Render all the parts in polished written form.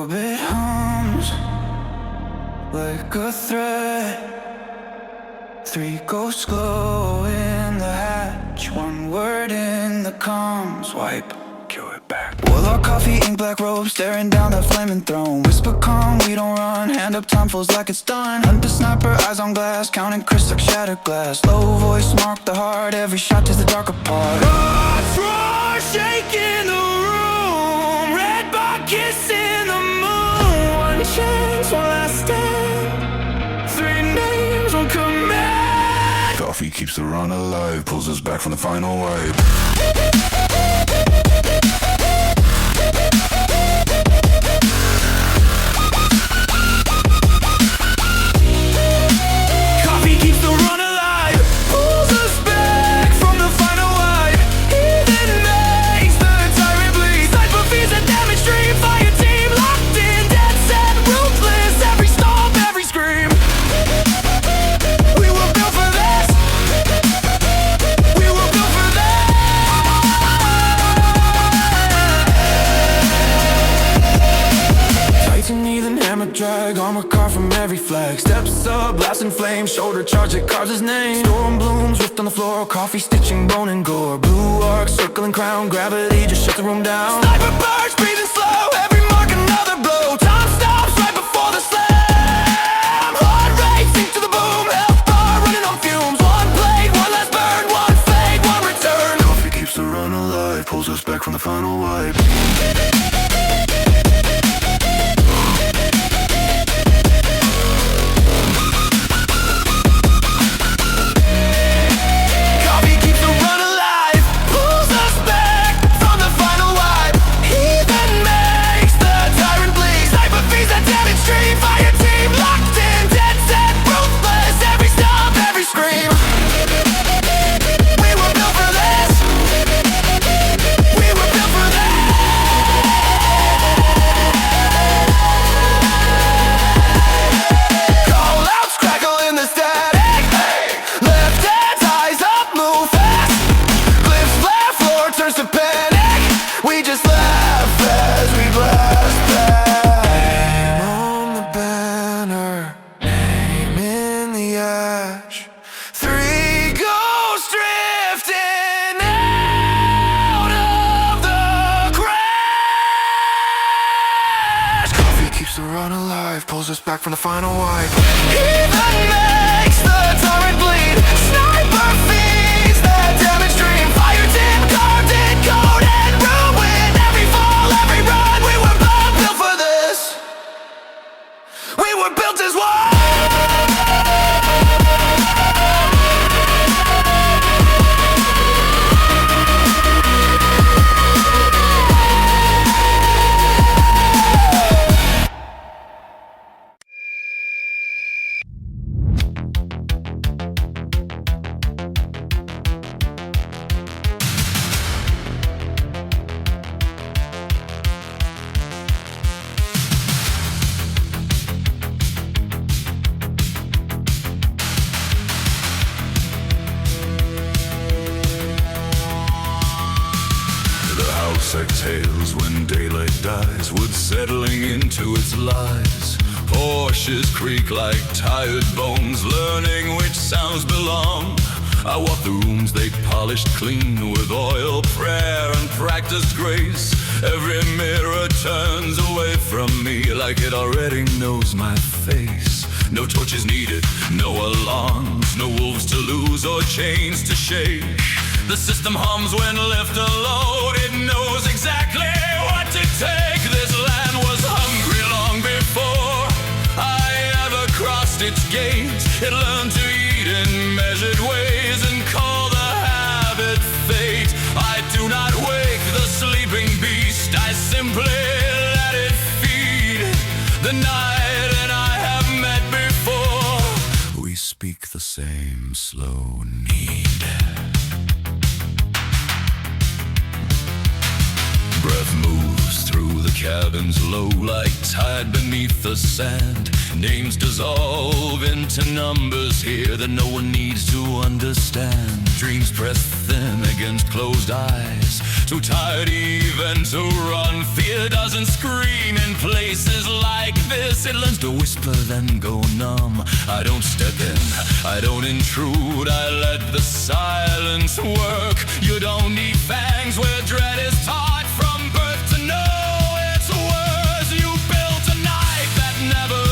orbit hums like a thread. Three ghosts glow in the hatch. One word in the comms. Wipe, kill it back. Warlock coffee, ink black robe, staring down that flaming throne. Whisper calm, we don't run. Hand up, time feels like it's done. Hunter sniper, eyes on glass, counting crystal like shattered glass. Low voice, mark the heart. Every shot tears the darker part. God's roar, shaking the room. Red bar, kissing the moon. One chance, one last stand. Three names, one command. Coffee keeps the run alive, pulls us back from the final wipe. Coffee keeps the run alive, pulls us back from the final wipe. Even makes the tyrant bleed. Cypher feeds a damage stream. Fire team locked in, dead set, ruthless. Every stomp, every scream. We were built for this. We were built for this. Titan, heathen, hammer, drag, armor car from every flag. Steps up, blasting flames, shoulder charge that carves his name. Storm blooms, rift on the floor, coffee stitching bone and gore. Blue arc, circling crown, gravity just shut the room down. Sniper burst, breathing slow, every mark another blow. Time stops right before the slam. Heart rate sync to the boom, health bar running on fumes. One blade, one last burn, one fade, one return. Coffee keeps the run alive, pulls us back from the final wipe. Coffee keeps the run alive, pulls us back from the final wipe. Even makes the tyrant bleed. Sniper feeds a damage stream. Fire team locked in, dead set, ruthless. Every stomp, every scream. We were built for this. We were built for this. Call outs crackle in the static. Left hands, eyes up, move fast. Glyphs flare, floor turns to panic. We just laugh as we blast back. Name on the banner, name in the ash. Three ghosts drifting out of the crash. Coffee keeps the run alive, pulls us back from the final wipe. Even makes the tyrant bleed. Sniper feeds that damage stream. Fire team carved in code and ruin. Every fall, every run. We were both built for this. We were built as one. The house exhales when daylight dies, wood settling into its lies. Porsches creak like tired bones, learning which sounds belong. I walk the rooms they polished clean with oil, prayer, and practiced grace. Every mirror turns away from me like it already knows my face. No torches needed, no alarms, no wolves to lose or chains to shake. The system hums when left alone. It knows exactly what to take. This land was hungry long before I ever crossed its gates. It learned to eat in measured ways and call the habit fate. I do not wake the sleeping beast. I simply let it feed. The night and I have met before. We speak the same slow need. Breath moves through the cabins low like tide beneath the sand. Names dissolve into numbers here that no one needs to understand. Dreams press thin against closed eyes, too tired even to run. Fear doesn't scream in places turns to whisper, then go numb. I don't step in, I don't intrude, I let the silence work. You don't need fangs where dread is taught from birth to know its words. You built a knife that never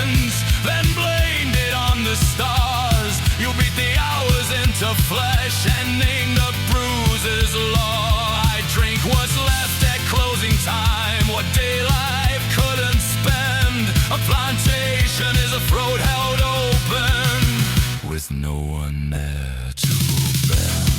ends, then blamed it on the stars. You beat the hours into flesh, ending the bruises law. I drink what's left at closing time, what daylight couldn't spend. A plantation is a throat held open, with no one there to bend.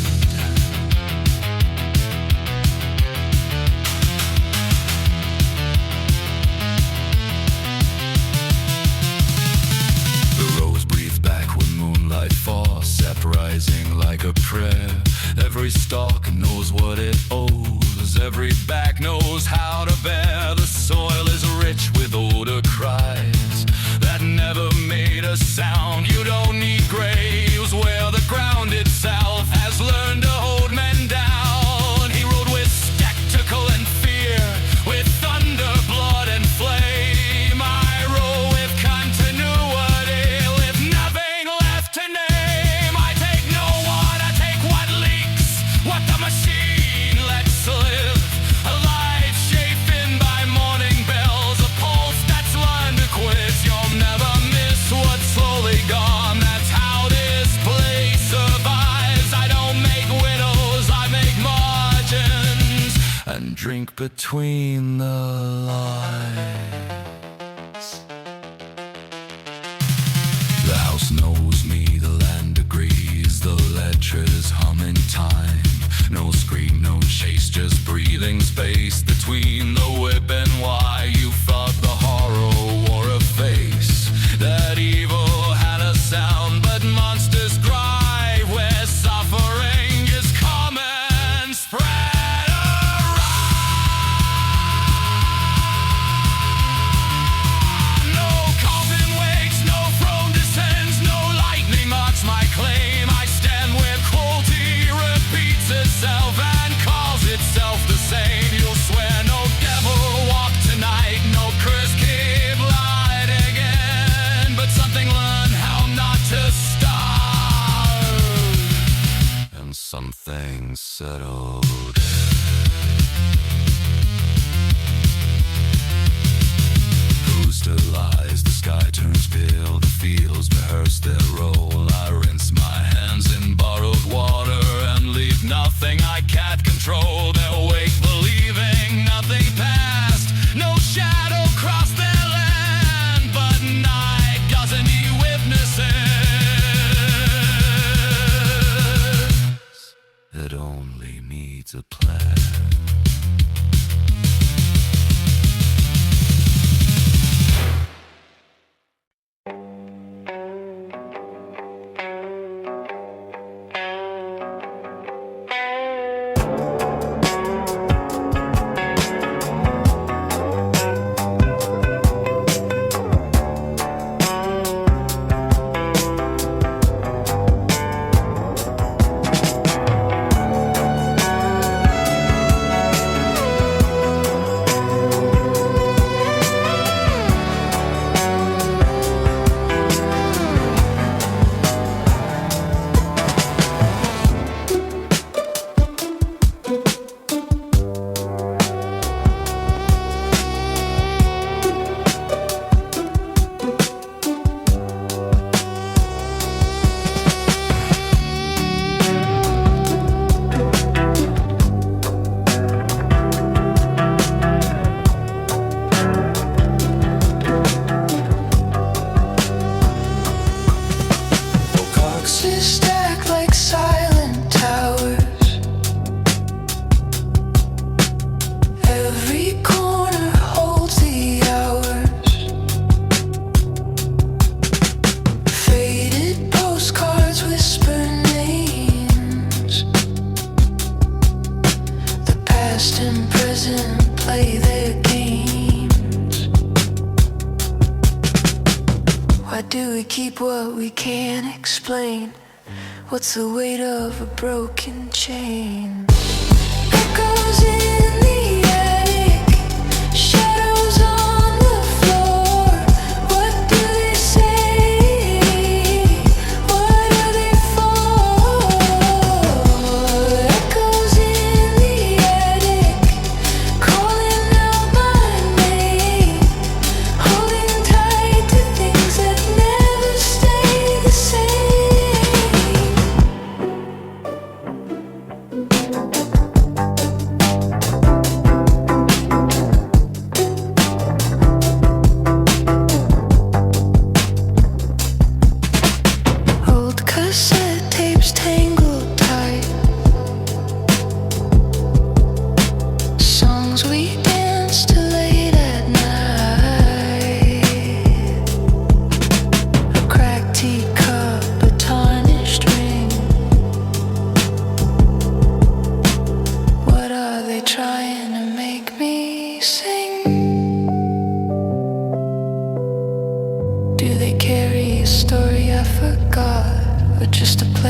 The rose breathes back when moonlight falls, sap rising like a prayer. Every stalk knows what it owes, every back knows how to bear. The soil is rich with older cries that never made a sound. You don't need graves where the ground itself has learned to hold men down. He rode with spectacle and fear, with thunder, blood and flame. I roll with continuity, with nothing left to name. I take no one, I take what leaks, what the machine lets live. A life shapen by morning bells, a pulse that's learned to quit. You'll never miss what's slowly gone, that's how this place survives. I don't make widows, I make margins, and drink between the lines. The house knows me, the land agrees, the ledger's humming time. No scream, no chase, just breathing space between the whip and why. You thought the horror wore a face, that evil had a sound, but monsters cry where suffering is common, spread around. No coffin wakes, no throne descends, no lightning marks my claim. I stand where cruelty repeats itself and calls itself the same. You'll swear no devil walked tonight, no curse keep lighting again, but something learned how not to starve, and something settled. Who's still lies? The sky turns pale, the fields rehearse their role. I rinse my hands in borrowed water and leave nothing I can't control. They're awake believing nothing passed, no shadow crossed their land, but night doesn't need witnesses, it only needs a plan. do we keep what we can't explain? What's the weight of a broken chain? Echoes in the attic, shadows on the floor.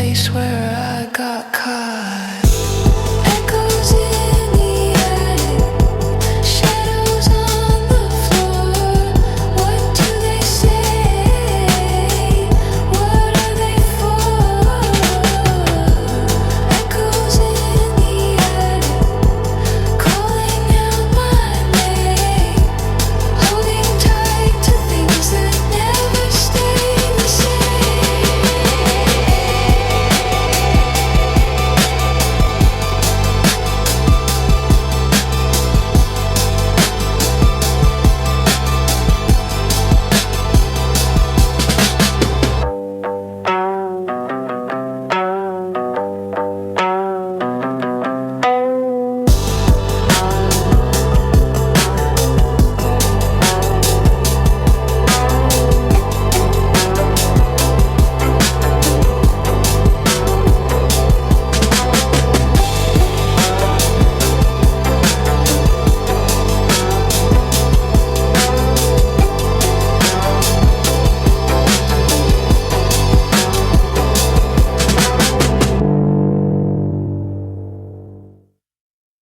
place where